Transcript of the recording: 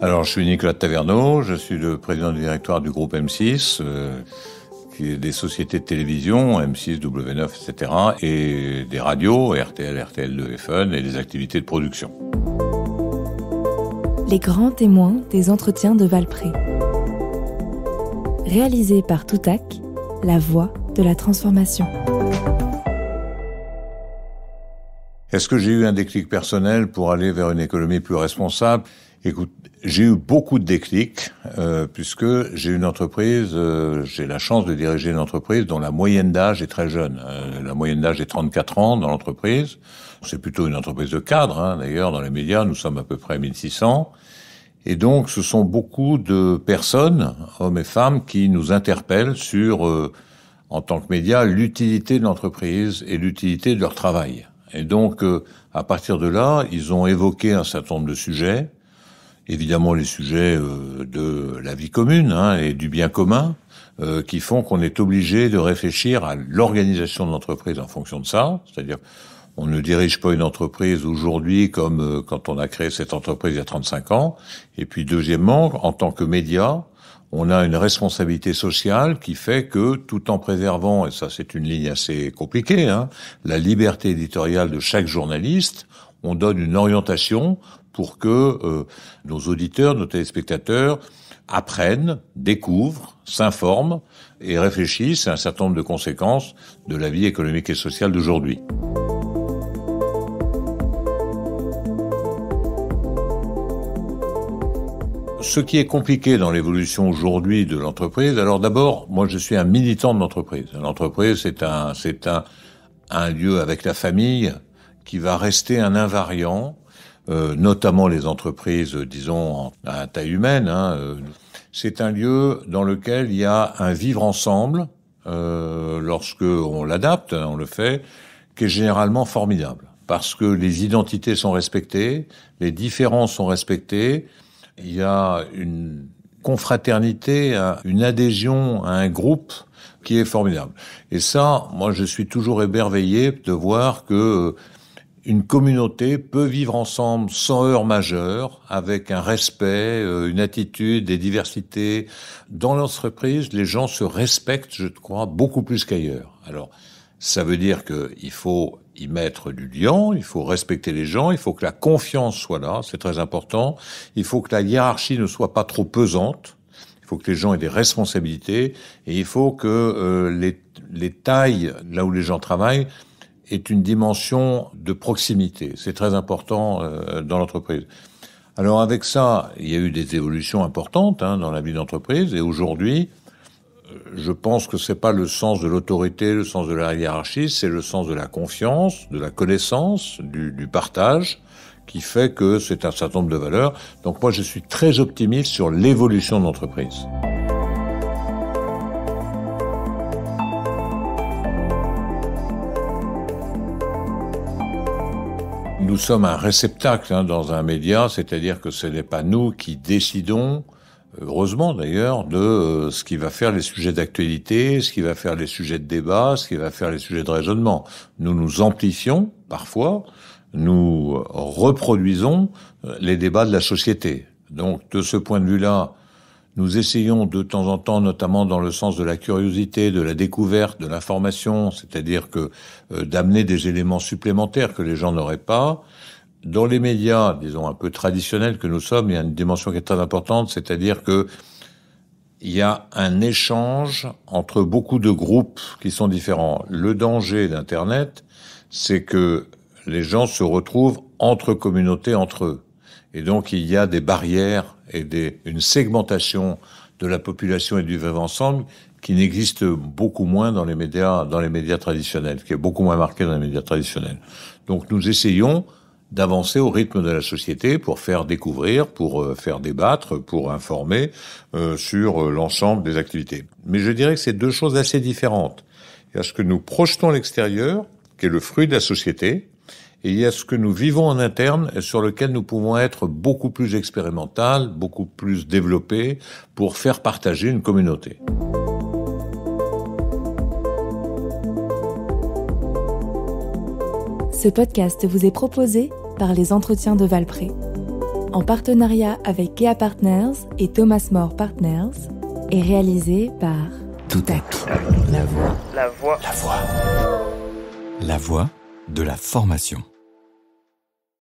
Alors, je suis Nicolas Taverneau, je suis le président du directoire du groupe M6, qui est des sociétés de télévision, M6, W9, etc., et des radios, RTL, RTL2 et Fun, et des activités de production. Les grands témoins des entretiens de Valpré. Réalisé par Toutac, la voix de la transformation. Est-ce que j'ai eu un déclic personnel pour aller vers une économie plus responsable ? Écoute, j'ai eu beaucoup de déclics, puisque j'ai une entreprise, j'ai la chance de diriger une entreprise dont la moyenne d'âge est très jeune. La moyenne d'âge est 34 ans dans l'entreprise. C'est plutôt une entreprise de cadre, d'ailleurs, dans les médias, nous sommes à peu près 1600. Et donc, ce sont beaucoup de personnes, hommes et femmes, qui nous interpellent sur, en tant que médias, l'utilité de l'entreprise et l'utilité de leur travail. Et donc, à partir de là, ils ont évoqué un certain nombre de sujets, évidemment les sujets de la vie commune et du bien commun, qui font qu'on est obligé de réfléchir à l'organisation de l'entreprise en fonction de ça. C'est-à-dire, on ne dirige pas une entreprise aujourd'hui comme quand on a créé cette entreprise il y a 35 ans. Et puis, deuxièmement, en tant que média, on a une responsabilité sociale qui fait que, tout en préservant, et ça c'est une ligne assez compliquée, la liberté éditoriale de chaque journaliste, on donne une orientation pour que nos auditeurs, nos téléspectateurs apprennent, découvrent, s'informent et réfléchissent à un certain nombre de conséquences de la vie économique et sociale d'aujourd'hui. Ce qui est compliqué dans l'évolution aujourd'hui de l'entreprise, alors d'abord, moi je suis un militant de l'entreprise. L'entreprise, c'est un lieu avec la famille qui va rester un invariant, notamment les entreprises, disons, à taille humaine. C'est un lieu dans lequel il y a un vivre ensemble, lorsque on l'adapte, on le fait, qui est généralement formidable. Parce que les identités sont respectées, les différences sont respectées, il y a une confraternité, une adhésion à un groupe qui est formidable. Et ça, moi, je suis toujours émerveillé de voir que une communauté peut vivre ensemble sans heurts majeurs, avec un respect, une attitude, des diversités. Dans l'entreprise, les gens se respectent, je crois, beaucoup plus qu'ailleurs. Alors, ça veut dire qu'il faut y mettre du lien, il faut respecter les gens, il faut que la confiance soit là, c'est très important. Il faut que la hiérarchie ne soit pas trop pesante. Il faut que les gens aient des responsabilités et il faut que les tailles, là où les gens travaillent, aient une dimension de proximité. C'est très important dans l'entreprise. Alors avec ça, il y a eu des évolutions importantes dans la vie d'entreprise et aujourd'hui, je pense que c'est pas le sens de l'autorité, le sens de la hiérarchie, c'est le sens de la confiance, de la connaissance, du partage, qui fait que c'est un certain nombre de valeurs. Donc moi, je suis très optimiste sur l'évolution de l'entreprise. Nous sommes un réceptacle dans un média, c'est-à-dire que ce n'est pas nous qui décidons, heureusement d'ailleurs, de ce qui va faire les sujets d'actualité, ce qui va faire les sujets de débat, ce qui va faire les sujets de raisonnement. Nous nous amplifions, parfois, nous reproduisons les débats de la société. Donc, de ce point de vue-là, nous essayons de temps en temps, notamment dans le sens de la curiosité, de la découverte, de l'information, c'est-à-dire que d'amener des éléments supplémentaires que les gens n'auraient pas. Dans les médias, disons, un peu traditionnels que nous sommes, il y a une dimension qui est très importante, c'est-à-dire que il y a un échange entre beaucoup de groupes qui sont différents. Le danger d'Internet, c'est que les gens se retrouvent entre communautés, entre eux. Et donc, il y a des barrières et une segmentation de la population et du vivre ensemble qui n'existe beaucoup moins dans les médias traditionnels, qui est beaucoup moins marqué dans les médias traditionnels. Donc, nous essayons d'avancer au rythme de la société pour faire découvrir, pour faire débattre, pour informer sur l'ensemble des activités. Mais je dirais que c'est deux choses assez différentes. Il y a ce que nous projetons à l'extérieur, qui est le fruit de la société, et il y a ce que nous vivons en interne et sur lequel nous pouvons être beaucoup plus expérimental, beaucoup plus développé pour faire partager une communauté. Ce podcast vous est proposé par les entretiens de Valpré. En partenariat avec Kea Partners et Thomas More Partners et réalisé par Toutac. La voix de la formation.